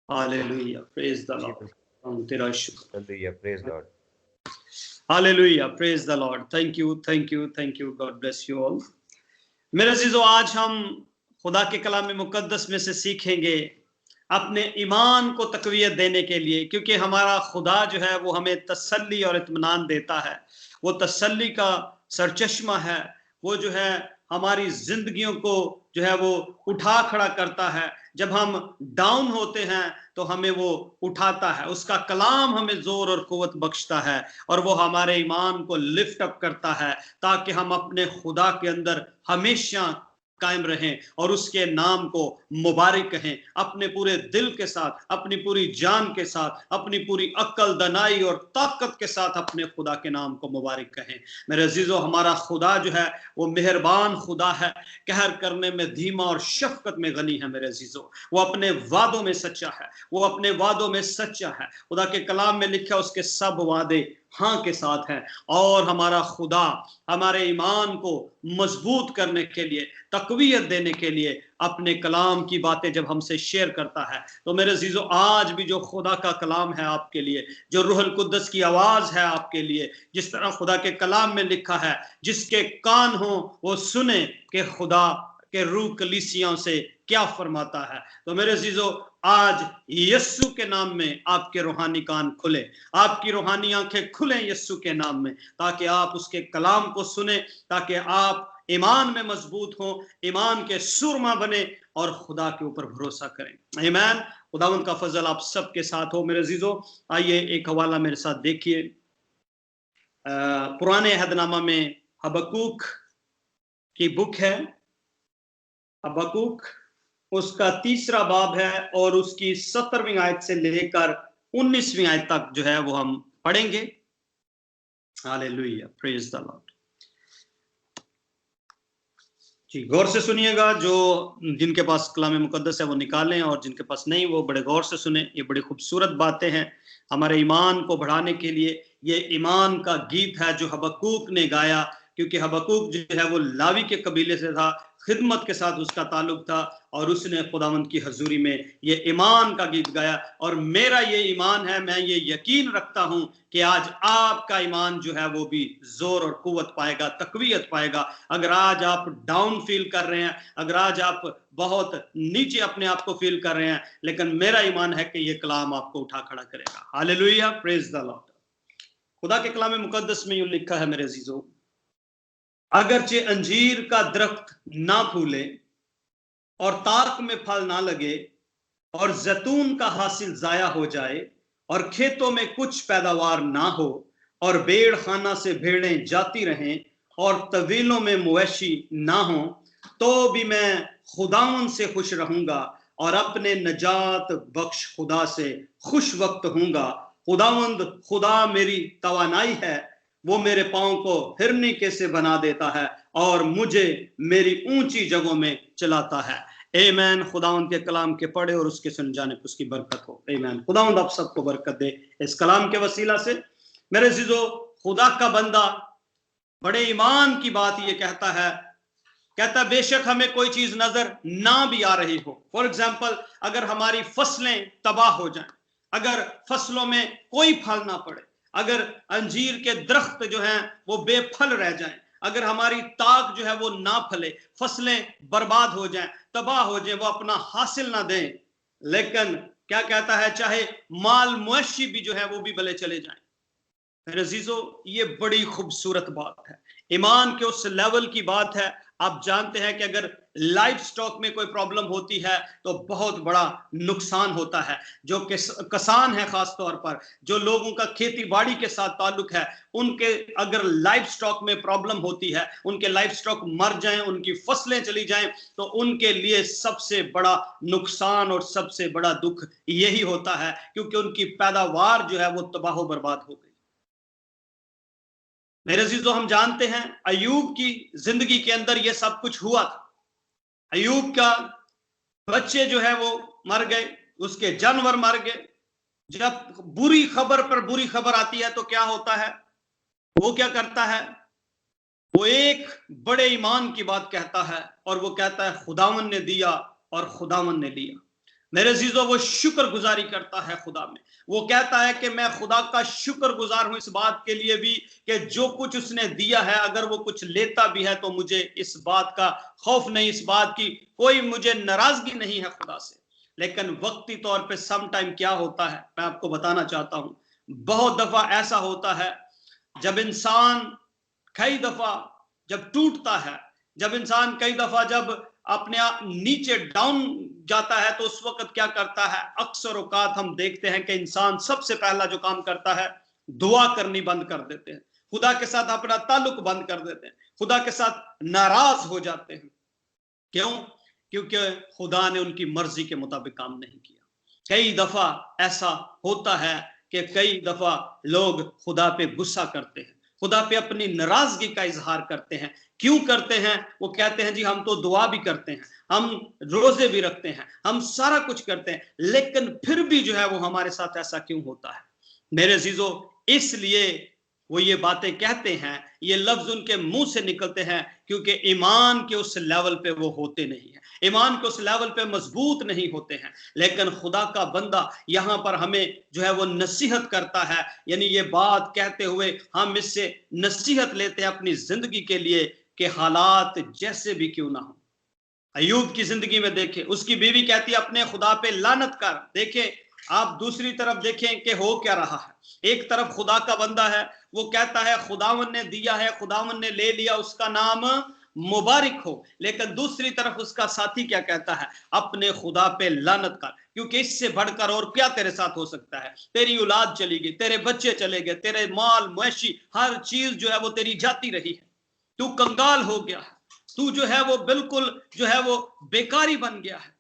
Hallelujah, praise the जी Lord. हम तेरा शुक्र। Hallelujah, praise Lord. Hallelujah, praise the Lord. Thank you, thank you, thank you. God bless you all. मेरे अजीजों, आज हम खुदा के कलाम मुकद्दस में से सीखेंगे अपने ईमान को तकवीयत देने के लिए, क्योंकि हमारा खुदा जो है वो हमें तसल्ली और इत्मीनान देता है। वो तसल्ली का सरचश्मा है। वो जो है हमारी जिंदगियों को जो है वो उठा खड़ा करता है। जब हम डाउन होते हैं तो हमें वो उठाता है। उसका कलाम हमें जोर और कुव्वत बख्शता है और वो हमारे ईमान को लिफ्ट अप करता है, ताकि हम अपने खुदा के अंदर हमेशा कायम रहें और उसके नाम को मुबारक कहें, अपने पूरे दिल के साथ, अपनी पूरी जान के साथ, अपनी पूरी अक्ल, दनाई और ताकत के साथ अपने खुदा के नाम को मुबारक कहें। मेरे अजीजों, हमारा खुदा जो है वो मेहरबान खुदा है, कहर करने में धीमा और शफकत में गनी है। मेरे अजीजों, वो अपने वादों में सच्चा है। वो अपने वादों में सच्चा है। खुदा के कलाम में लिखा, उसके सब वादे हाँ के साथ हैं। और हमारा खुदा हमारे ईमान को मजबूत करने के लिए, तकवीयत देने के लिए अपने कलाम की बातें जब हमसे शेयर करता है, तो मेरे अजीजों, आज भी जो खुदा का कलाम है आपके लिए, जो रूहुल कुद्दस की आवाज है आपके लिए, जिस तरह खुदा के कलाम में लिखा है, जिसके कान हो वो सुने कि खुदा के रूह कलीसियाओं से क्या फरमाता है। तो मेरे अजीजों, आज यस्सु के नाम में आपके रूहानी कान खुले, आपकी रूहानी आंखें खुलें यस्सु के नाम में, ताकि आप उसके कलाम को सुने, ताकि आप ईमान में मजबूत हो, ईमान के सुरमा बने और खुदा के ऊपर भरोसा करें। आमीन। खुदावंद का फजल आप सबके साथ हो। मेरे अजीजों, आइए एक हवाला मेरे साथ देखिए। पुराने अहदनामा में हबक्कूक की बुक है। हबक्कूक उसका 3रा बाब है और उसकी 17वीं आयत से लेकर 19वीं आयत तक जो है वो हम पढ़ेंगे। Hallelujah, praise the lord. जी, गौर से सुनिएगा। जो जिनके पास कलाम मुकद्दस है वो निकालें, और जिनके पास नहीं वो बड़े गौर से सुने। ये बड़ी खूबसूरत बातें हैं हमारे ईमान को बढ़ाने के लिए। ये ईमान का गीत है जो हबक्कूक ने गाया, क्योंकि हबक्कूक जो है वो लावी के कबीले से था, खिदमत के साथ उसका ताल्लुक था, और उसने खुदावंद की हजूरी में ये ईमान का गीत गाया। और मेरा ये ईमान है, मैं ये यकीन रखता हूं कि आज आपका ईमान जो है वो भी जोर और कुव्वत पाएगा, तकवीयत पाएगा। अगर आज आप डाउन फील कर रहे हैं, अगर आज आप बहुत नीचे अपने आप को फील कर रहे हैं, लेकिन मेरा ईमान है कि ये कलाम आपको उठा खड़ा करेगा। Hallelujah, praise the Lord. खुदा के कलाम मुकद्दस में यूं लिखा है, मेरे अजीजों, अगरचे अंजीर का दरख्त ना फूले और ताक में फल ना लगे और जैतून का हासिल जाया हो जाए और खेतों में कुछ पैदावार ना हो और भेड़ खाना से भेड़ें जाती रहें और तवीलों में मवेशी ना हो, तो भी मैं खुदावन से खुश रहूंगा और अपने नजात बख्श खुदा से खुश वक्त हूंगा। खुदावंद खुदा मेरी तवानाई है, वो मेरे पांव को हिरनी के से बना देता है और मुझे मेरी ऊंची जगहों में चलाता है। आमीन। खुदावंद के कलाम के पढ़े और उसके सुन जाने पर उसकी बरकत हो। आमीन। खुदावंद आप सबको बरकत दे इस कलाम के वसीला से। मेरे अजीजों, खुदा का बंदा बड़े ईमान की बात ये कहता है, कहता बेशक हमें कोई चीज नजर ना भी आ रही हो, फॉर एग्जाम्पल अगर हमारी फसलें तबाह हो जाएं, अगर फसलों में कोई फल ना पड़े, अगर अंजीर के दरख्त जो हैं वो बेफल रह जाएं, अगर हमारी ताक जो है वो ना फले, फसलें बर्बाद हो जाएं, तबाह हो जाएं, वो अपना हासिल ना दें, लेकिन क्या कहता है, चाहे माल मवेशी भी जो है वो भी भले चले जाएं। मेरे अजीजों, ये बड़ी खूबसूरत बात है, ईमान के उस लेवल की बात है। आप जानते हैं कि अगर लाइफ स्टॉक में कोई प्रॉब्लम होती है तो बहुत बड़ा नुकसान होता है। जो किसान है, खास तौर पर जो लोगों का खेती बाड़ी के साथ ताल्लुक है, उनके अगर लाइफ स्टॉक में प्रॉब्लम होती है, उनके लाइफ स्टॉक मर जाएं, उनकी फसलें चली जाएं, तो उनके लिए सबसे बड़ा नुकसान और सबसे बड़ा दुख यही होता है, क्योंकि उनकी पैदावार जो है वो तबाह बर्बाद हो गई। मेरे अजीजों, हम जानते हैं अयूब की जिंदगी के अंदर यह सब कुछ हुआ था। अयूब का बच्चे जो है वो मर गए, उसके जानवर मर गए। जब बुरी खबर पर बुरी खबर आती है तो क्या होता है, वो क्या करता है, वो एक बड़े ईमान की बात कहता है और वो कहता है खुदावन ने दिया और खुदावन ने लिया। मेरे अजीजों, वो शुक्रगुजारी करता है खुदा में। वो कहता है कि मैं खुदा का शुक्रगुजार हूं इस बात के लिए भी कि जो कुछ उसने दिया है, अगर वो कुछ लेता भी है तो मुझे इस बात का खौफ नहीं, इस बात की कोई मुझे नाराजगी नहीं है खुदा से। लेकिन वक्ती तौर पे सम टाइम क्या होता है, मैं आपको बताना चाहता हूं। बहुत दफा ऐसा होता है जब इंसान कई दफा जब टूटता है, जब इंसान कई दफा जब अपने आप नीचे डाउन जाता है, तो उस वक्त क्या करता है, अक्सर औकात हम देखते हैं कि इंसान सबसे पहला जो काम करता है, दुआ करनी बंद कर देते हैं, खुदा के साथ अपना ताल्लुक बंद कर देते हैं, खुदा के साथ नाराज हो जाते हैं। क्यों? क्योंकि खुदा ने उनकी मर्जी के मुताबिक काम नहीं किया। कई दफा ऐसा होता है कि कई दफा लोग खुदा पे गुस्सा करते हैं, खुदा पे अपनी नाराजगी का इजहार करते हैं। क्यों करते हैं? वो कहते हैं जी हम तो दुआ भी करते हैं, हम रोजे भी रखते हैं, हम सारा कुछ करते हैं, लेकिन फिर भी जो है वो हमारे साथ ऐसा क्यों होता है? मेरे अजीजों, इसलिए वो ये बातें कहते हैं, ये लफ्ज उनके मुंह से निकलते हैं, क्योंकि ईमान के उस लेवल पे वो होते नहीं है, ईमान के उस लेवल पे मजबूत नहीं होते हैं। लेकिन खुदा का बंदा यहां पर हमें जो है वो नसीहत करता है, यानी ये बात कहते हुए हम इससे नसीहत लेते हैं अपनी जिंदगी के लिए कि हालात जैसे भी क्यों ना हो। अयूब की जिंदगी में देखें, उसकी बीवी कहती है अपने खुदा पे लानत कर। देखें, आप दूसरी तरफ देखें कि हो क्या रहा है। एक तरफ खुदा का बंदा है, वो कहता है खुदावन ने दिया है, खुदावन ने ले लिया, उसका नाम मुबारक हो। लेकिन दूसरी तरफ उसका साथी क्या कहता है, अपने खुदा पे लानत कर, क्योंकि इससे बढ़कर और क्या तेरे साथ हो सकता है। तेरी औलाद चली गई, तेरे बच्चे चले गए, तेरे माल मवेशी हर चीज जो है वो तेरी जाती रही है, तू कंगाल हो गया है, तू जो है वो बिल्कुल जो है वो बेकारी बन गया है,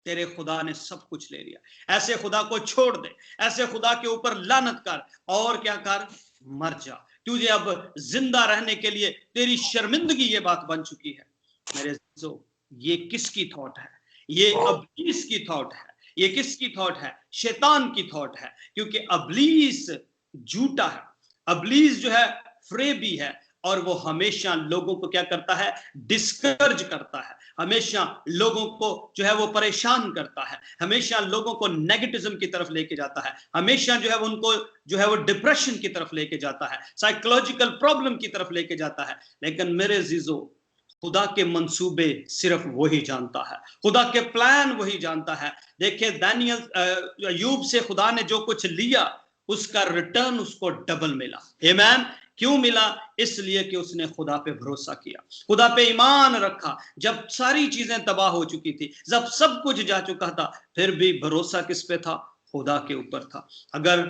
तेरे खुदा ने सब कुछ ले लिया। ऐसे खुदा को छोड़ दे, ऐसे खुदा के ऊपर लानत कर, और क्या कर, मर जा। तुझे अब जिंदा रहने के लिए तेरी शर्मिंदगी ये बात बन चुकी है। मेरे दोस्तों, ये किसकी थॉट है? ये अब्लीस की थॉट है। ये किसकी थॉट है? शैतान की थॉट है, क्योंकि अब्लीस झूठा है, अब्लीस जो है फ्रेबी है, और वो हमेशा लोगों को क्या करता है, डिस्करेज करता है, हमेशा लोगों को जो है वो परेशान करता है, हमेशा लोगों को नेगेटिज्म की तरफ लेके जाता है, हमेशा जो है उनको जो है वो डिप्रेशन की तरफ लेके जाता है, साइकोलॉजिकल प्रॉब्लम की तरफ लेके जाता है। लेकिन मेरे अजीजों, खुदा के मंसूबे सिर्फ वही जानता है, खुदा के प्लान वही जानता है। देखिए, दानियल अय्यूब से खुदा ने जो कुछ लिया, उसका रिटर्न उसको डबल मिला। आमीन। क्यों मिला? इसलिए कि उसने खुदा पे भरोसा किया, खुदा पे ईमान रखा। जब सारी चीजें तबाह हो चुकी थी, जब सब कुछ जा चुका था, फिर भी भरोसा किस पे था? खुदा के ऊपर था। अगर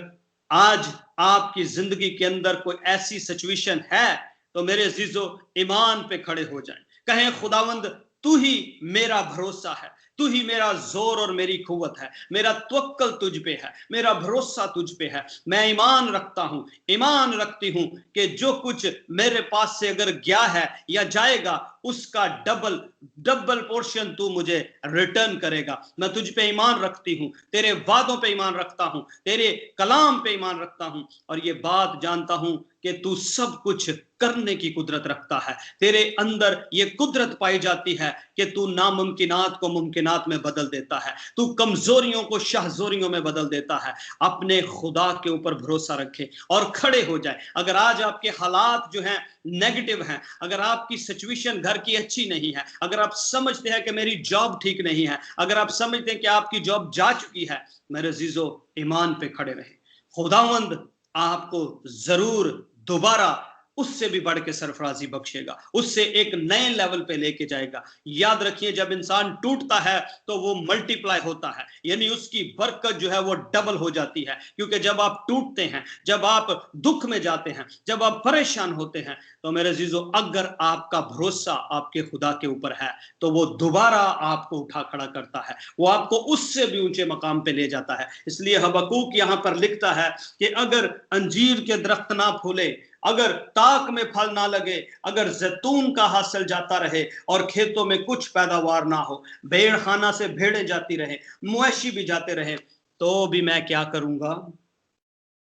आज आपकी जिंदगी के अंदर कोई ऐसी सिचुएशन है, तो मेरे अजीजों, ईमान पे खड़े हो जाएं, कहें खुदावंद तू ही मेरा भरोसा है, तू ही मेरा जोर और मेरी कुव्वत है, मेरा तवक्कल तुझ पे है, मेरा भरोसा तुझ पे है। मैं ईमान रखता हूं, ईमान रखती हूं कि जो कुछ मेरे पास से अगर गया है या जाएगा, उसका डबल डबल पोर्शन तू मुझे रिटर्न करेगा। मैं तुझ पे ईमान रखती हूं, तेरे वादों पे ईमान रखता हूं, तेरे कलाम पे ईमान रखता हूं, और ये बात जानता हूं कि तू सब कुछ करने की कुदरत रखता है। तेरे अंदर ये कुदरत पाई जाती है कि तू नामुमकिनात को मुमकिनात में बदल देता है, तू कमजोरियों को शाहजोरियों में बदल देता है। अपने खुदा के ऊपर भरोसा रखें और खड़े हो जाए। अगर आज आपके हालात जो हैं नेगेटिव हैं, अगर आपकी सिचुएशन घर की अच्छी नहीं है, अगर आप समझते हैं कि मेरी जॉब ठीक नहीं है, अगर आप समझते हैं कि आपकी जॉब जा चुकी है, मेरे अजीजों, ईमान पे खड़े रहें। खुदावंद आपको जरूर दोबारा उससे भी बढ़ के सरफराजी बख्शेगा, उससे एक नए लेवल पे लेके जाएगा। याद रखिए, जब इंसान टूटता है तो वो मल्टीप्लाई होता है, यानी उसकी बरकत जो है वो डबल हो जाती है। क्योंकि जब आप टूटते हैं, जब आप दुख में जाते हैं, जब आप परेशान होते हैं, तो मेरे अजीजों, अगर आपका भरोसा आपके खुदा के ऊपर है, तो वो दोबारा आपको उठा खड़ा करता है, वो आपको उससे भी ऊंचे मकाम पे ले जाता है। इसलिए हबक्कूक यहां पर लिखता है कि अगर अंजीर के दरख्त ना फूले, अगर ताक में फल ना लगे, अगर जैतून का हासिल जाता रहे और खेतों में कुछ पैदावार ना हो, भेड़ खाना से भेड़ें जाती रहे, मवेशी भी जाते रहे, तो भी मैं क्या करूंगा?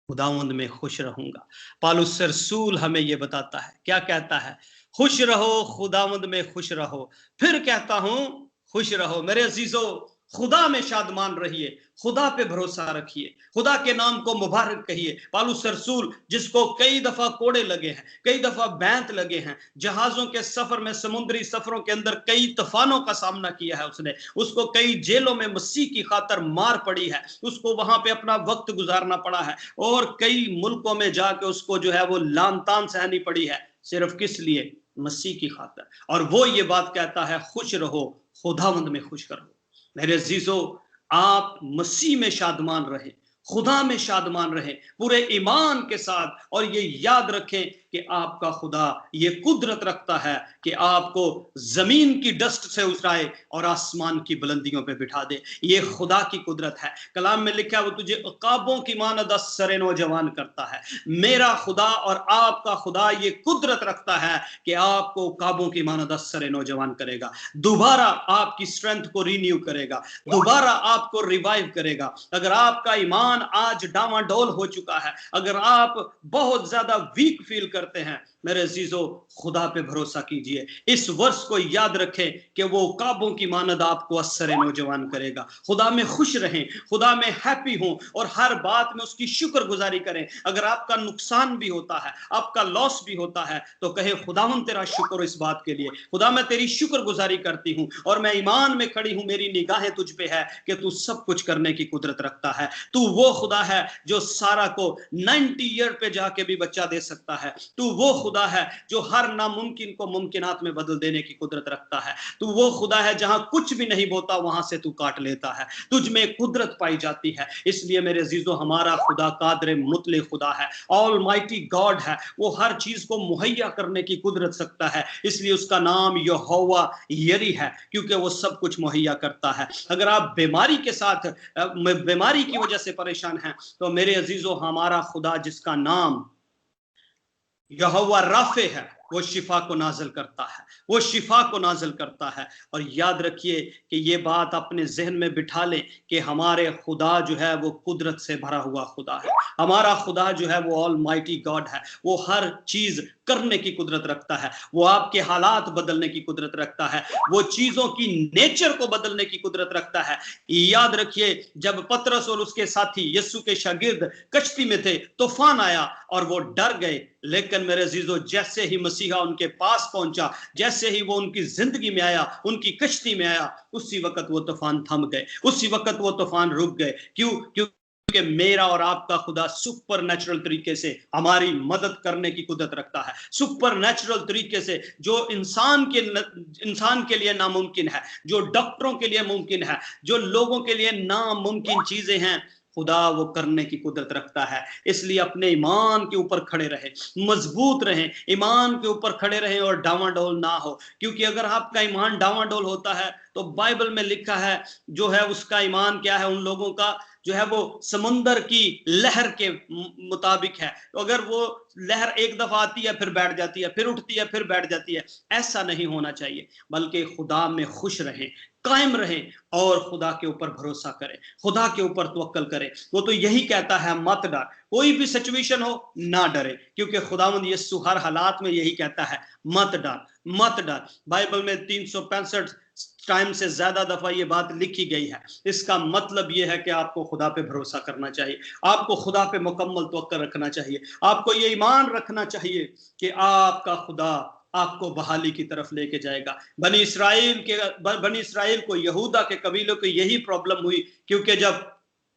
खुदावंद में खुश रहूंगा। पौलुस रसूल हमें यह बताता है, क्या कहता है? खुश रहो, खुदावंद में खुश रहो। फिर कहता हूं खुश रहो। मेरे अजीजों, खुदा में शादमान रहिए, खुदा पे भरोसा रखिए, खुदा के नाम को मुबारक कहिए। पौलुस रसूल, जिसको कई दफा कोड़े लगे हैं, कई दफा बैंत लगे हैं, जहाजों के सफर में, समुद्री सफरों के अंदर कई तूफानों का सामना किया है उसने, उसको कई जेलों में मसीह की खातर मार पड़ी है, उसको वहां पे अपना वक्त गुजारना पड़ा है, और कई मुल्कों में जाके उसको जो है वो लान तान सहनी पड़ी है, सिर्फ किस लिए? मसीह की खातर। और वो ये बात कहता है, खुश रहो, खुदावंद में खुश करो। मेरे अजीजों, आप मसीह में शादमान रहे, खुदा में शादमान रहे पूरे ईमान के साथ, और ये याद रखें कि आपका खुदा ये कुदरत रखता है कि आपको जमीन की डस्ट से उठाए और आसमान की बुलंदियों पे बिठा दे। ये खुदा की कुदरत है। कलाम में लिखा है, वो तुझे उकाबों की मानद सरे नौजवान करता है। मेरा खुदा और आपका खुदा ये कुदरत रखता है कि आपको उकाबों की मानद सरे नौजवान करेगा, दोबारा आपकी स्ट्रेंथ को रिन्यू करेगा, दोबारा आपको रिवाइव करेगा। अगर आपका ईमान आज डामाडोल हो चुका है, अगर आप बहुत ज्यादा वीक फील करते हैं, मेरे अजीजों, खुदा पे भरोसा कीजिए। इस वर्ष को याद रखें कि वो काबों की मानद आपको असर नौजवान करेगा। खुदा में खुश रहें, खुदा में हैप्पी हों, और हर बात में उसकी शुक्रगुजारी करें। अगर आपका नुकसान भी होता है, आपका लॉस भी होता है, तो कहे, खुदावन तेरा शुक्र इस बात के लिए, खुदा मैं तेरी शुक्रगुजारी करती हूं, और मैं ईमान में खड़ी हूं, मेरी निगाहें तुझ पे है कि तू सब कुछ करने की कुदरत रखता है। तू वो खुदा है जो सारा को 90 ईयर पे जाके भी बच्चा दे सकता है। तू वो खुदा है जो हर नामुमकिन को मुमकिनात में बदल देने की कुदरत रखता है। तू वो खुदा है जहां कुछ भी नहीं बोता वहां से तू काट लेता है। तुझ में कुदरत पाई जाती है। इसलिए मेरे अजीजों, हमारा खुदा कादर मुतले खुदा है, ऑलमाइटी गॉड है। वो हर चीज को मुहैया करने की कुदरत सकता है। इसलिए उसका नाम यहोवा यरी है, क्योंकि वो सब कुछ मुहैया करता है। अगर आप बीमारी के साथ, बीमारी की वजह से परेशान हैं, तो मेरे अजीजों, हमारा खुदा जिसका नाम यहोवा राफे है, वो शिफा को नाजिल करता है, वो शिफा को नाजिल करता है। और याद रखिए कि ये बात अपने जहन में बिठा लें कि हमारे खुदा जो है वो कुदरत से भरा हुआ खुदा है। हमारा खुदा जो है वो ऑलमाइटी गॉड है। वो हर चीज करने की कुदरत रखता है। वो आपके हालात बदलने की कुदरत रखता है। वो चीजों की नेचर को बदलने की कुदरत रखता है। याद रखिए, जब पतरस और उसके साथी यीशु के शागिर्द कश्ती में थे, तूफान आया और वो डर गए, लेकिन मेरे अजीजों, जैसे ही मसीहा उनके पास पहुंचा, जैसे ही वो उनकी जिंदगी में आया, उनकी कश्ती में आया, उसी वक्त वो तूफान थम गए, उसी वक्त वो तूफान रुक गए। क्यों? क्योंकि मेरा और आपका खुदा सुपर नेचुरल तरीके से हमारी मदद करने की कुदरत रखता है। सुपर नेचुरल तरीके से, जो इंसान के लिए नामुमकिन है, जो डॉक्टरों के लिए मुमकिन है, जो लोगों के लिए नामुमकिन चीजें हैं, खुदा वो करने की कुदरत रखता है। इसलिए अपने ईमान के ऊपर खड़े रहें, मजबूत रहें, ईमान के ऊपर खड़े रहें और डावाडोल ना हो। क्योंकि अगर आपका ईमान डावाडोल होता है, तो बाइबल में लिखा है जो है उसका ईमान क्या है, उन लोगों का जो है वो समुंदर की लहर के मुताबिक है। तो अगर वो लहर एक दफा आती है, फिर बैठ जाती है, फिर उठती है, फिर बैठ जाती है, ऐसा नहीं होना चाहिए। बल्कि खुदा में खुश रहें, कायम रहें, और खुदा के ऊपर भरोसा करें, खुदा के ऊपर तवक्कल करें। वो तो यही कहता है, मत डर। कोई भी सिचुएशन हो, ना डरे, क्योंकि खुदावंद यीशु हर हालात में यही कहता है, मत डर, मत डर। बाइबल में 365 टाइम से ज्यादा दफा ये बात लिखी गई है। इसका मतलब ये है कि आपको खुदा पे भरोसा करना चाहिए, आपको खुदा पे मुकम्मल तवक्कुल रखना चाहिए, आपको ये ईमान रखना चाहिए कि आपका खुदा आपको बहाली की तरफ लेके जाएगा। बनी इसराइल को, यहूदा के कबीलों को यही प्रॉब्लम हुई, क्योंकि जब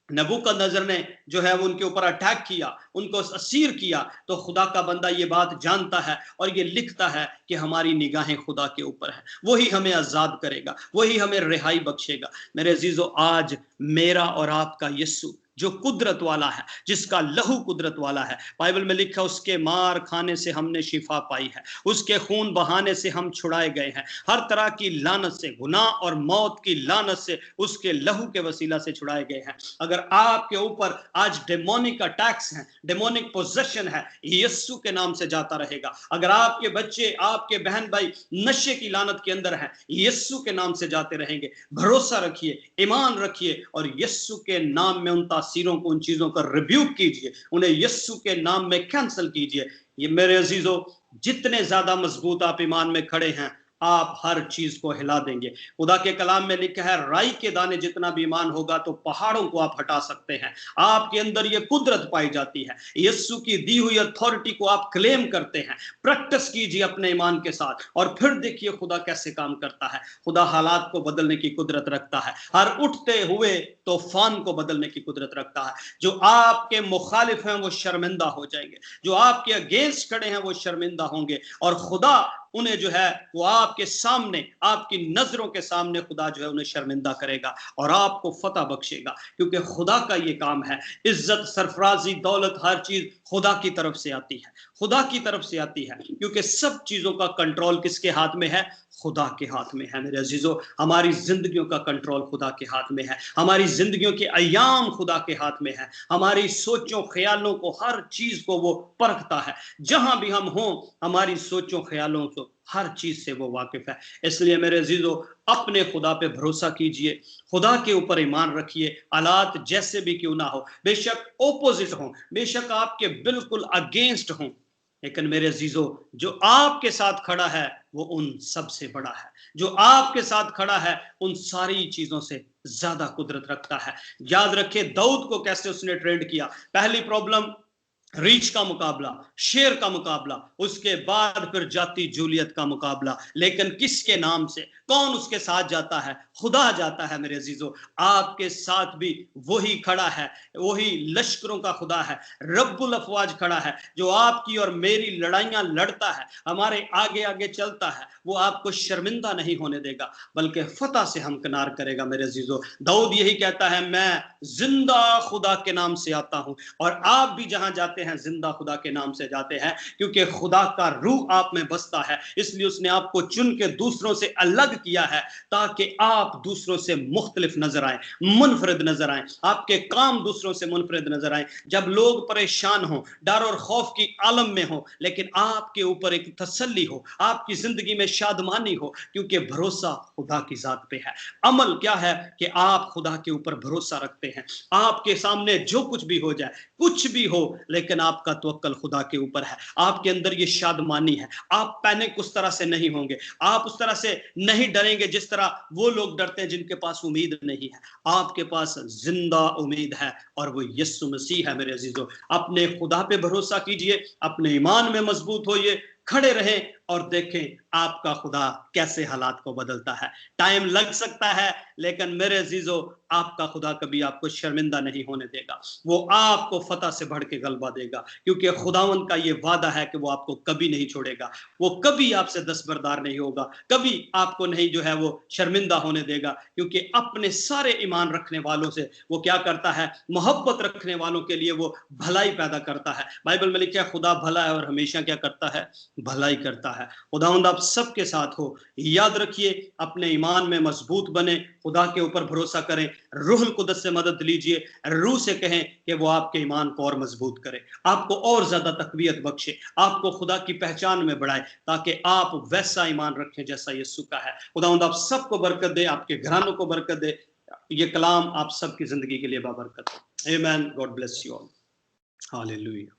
नबूकदनेस्सर ने जो है वो उनके ऊपर अटैक किया, उनको असीर किया, तो खुदा का बंदा ये बात जानता है और ये लिखता है कि हमारी निगाहें खुदा के ऊपर है, वही हमें आजाद करेगा, वही हमें रिहाई बख्शेगा। मेरे अजीजों, आज मेरा और आपका यीशु जो कुदरत वाला है, जिसका लहू कुदरत वाला है, बाइबल में लिखा, उसके मार खाने से हमने शिफा पाई है, उसके खून बहाने से हम छुड़ाए गए हैं, हर तरह की लानत से, गुनाह और मौत की लानत से उसके लहू के वसीला से छुड़ाए गए हैं। अगर आपके ऊपर आज डेमोनिक अटैक्स हैं, डेमोनिक पोजेशन है, यीशु के नाम से जाता रहेगा। अगर आपके बच्चे, आपके बहन भाई नशे की लानत के अंदर हैं, यीशु के नाम से जाते रहेंगे। भरोसा रखिए, ईमान रखिए, और यीशु के नाम में उन तासीरों को, उन चीजों का रिब्यूक कीजिए, उन्हें यीशु के नाम में कैंसिल कीजिए। ये मेरे अजीजों, जितने ज्यादा मजबूत आप ईमान में खड़े हैं, आप हर चीज को हिला देंगे। खुदा के कलाम में लिखा है, राई के दाने जितना भी ईमान होगा तो पहाड़ों को आप हटा सकते हैं। आपके अंदर ये कुदरत पाई जाती है। यीशु की दी हुई अथॉरिटी को आप क्लेम करते हैं। प्रैक्टिस कीजिए अपने ईमान के साथ और फिर देखिए खुदा कैसे काम करता है। खुदा हालात को बदलने की कुदरत रखता है। हर उठते हुए तूफान को बदलने की कुदरत रखता है। जो आपके मुखालिफ हैं वो शर्मिंदा हो जाएंगे, जो आपके अगेंस्ट खड़े हैं वो शर्मिंदा होंगे, और खुदा उन्हें जो है वो आपके सामने, आपकी नजरों के सामने खुदा जो है उन्हें शर्मिंदा करेगा और आपको फतह बख्शेगा, क्योंकि खुदा का ये काम है। इज्जत, सरफराजी, दौलत, हर चीज खुदा की तरफ से आती है, खुदा की तरफ से आती है, क्योंकि सब चीजों का कंट्रोल किसके हाथ में है? खुदा के हाथ में है। मेरे अजीजों, हमारी जिंदगियों का कंट्रोल खुदा के हाथ में है। हमारी जिंदगियों के अयाम खुदा के हाथ में है। हमारी सोचों ख्यालों को, हर चीज को वो परखता है। जहां भी हम हों, हमारी सोचों ख्यालों को, हर चीज से वो वाकिफ है। इसलिए मेरे अजीजों, अपने खुदा पे भरोसा कीजिए, खुदा के ऊपर ईमान रखिए। हालात जैसे भी क्यों ना हो, बेशक ओपोजिट हो, बेशक आपके बिल्कुल अगेंस्ट हो, लेकिन मेरे अजीजों, जो आपके साथ खड़ा है वो उन सब से बड़ा है। जो आपके साथ खड़ा है उन सारी चीजों से ज्यादा कुदरत रखता है। याद रखिए दाऊद को कैसे उसने ट्रेंड किया। पहली प्रॉब्लम रीच का मुकाबला, शेर का मुकाबला, उसके बाद फिर जाती जूलियत का मुकाबला, लेकिन किसके नाम से? कौन उसके साथ जाता है? खुदा जाता है। मेरे अजीजों, आपके साथ भी वही खड़ा है, वही लश्करों का खुदा है, रब्बुल अफवाज खड़ा है, जो आपकी और मेरी लड़ाइयां लड़ता है, हमारे आगे आगे चलता है। वो आपको शर्मिंदा नहीं होने देगा, बल्कि फतह से हमकिनार करेगा। मेरे अजीजों, दाऊद यही कहता है, मैं जिंदा खुदा के नाम से आता हूं। और आप भी जहां जाते हैं जिंदा खुदा के नाम से जाते हैं, क्योंकि खुदा का रूह आप में बसता है। इसलिए उसने आपको चुन के दूसरों से अलग किया है, ताकि आप दूसरों से मुख्तलिफ नजर आए, मुनफरिद नजर आए, आपके काम दूसरों से मुनफरिद नजर आए। जब लोग परेशान हो, डर और खौफ की आलम में हो, लेकिन आपके ऊपर एक तसल्ली हो, आपकी जिंदगी में शादमानी हो, क्योंकि भरोसा खुदा की जात पे है। अमल क्या है कि आप खुदा के ऊपर भरोसा रखते हैं। आपके सामने जो कुछ भी हो जाए, कुछ भी हो, लेकिन आपका तवक्कल खुदा के ऊपर है। आपके अंदर ये शादमानी है। आप पैनिक उस तरह से नहीं होंगे, आप उस तरह से नहीं डरेंगे जिस तरह वो लोग डरते हैं जिनके पास उम्मीद नहीं है। आपके पास जिंदा उम्मीद है और वो यीशु मसीह है। मेरे अजीजों, अपने खुदा पे भरोसा कीजिए, अपने ईमान में मजबूत होइए, खड़े रहें और देखें आपका खुदा कैसे हालात को बदलता है। टाइम लग सकता है, लेकिन मेरे अजीजों, आपका खुदा कभी आपको शर्मिंदा नहीं होने देगा। वो आपको फतह से बढ़ के गलबा देगा, क्योंकि खुदावंद का ये वादा है कि वो आपको कभी नहीं छोड़ेगा। वो कभी आपसे दस्तबरदार नहीं होगा, कभी आपको नहीं जो है वो शर्मिंदा होने देगा, क्योंकि अपने सारे ईमान रखने वालों से वो क्या करता है? मोहब्बत रखने वालों के लिए वो भलाई पैदा करता है। बाइबल में लिखा है, खुदा भला है और हमेशा क्या करता है? भलाई करता है। खुदावंद आप सबके साथ हो। याद रखिए, अपने ईमान में मजबूत बने, खुदा के ऊपर भरोसा करें, रूहुल कुदस से मदद लीजिए, रूह से कहें कि वो आपके ईमान को और मजबूत करे, आपको और ज्यादा तकवीयत बख्शे, आपको खुदा की पहचान में बढ़ाए, ताकि आप वैसा ईमान रखें जैसा यीशु का है। खुदावंद आप सबको बरकत दे, आपके घरानों को बरकत दे। ये कलाम आप सबकी जिंदगी के लिए बाबरकत हो। आमीन। God bless you all. Hallelujah.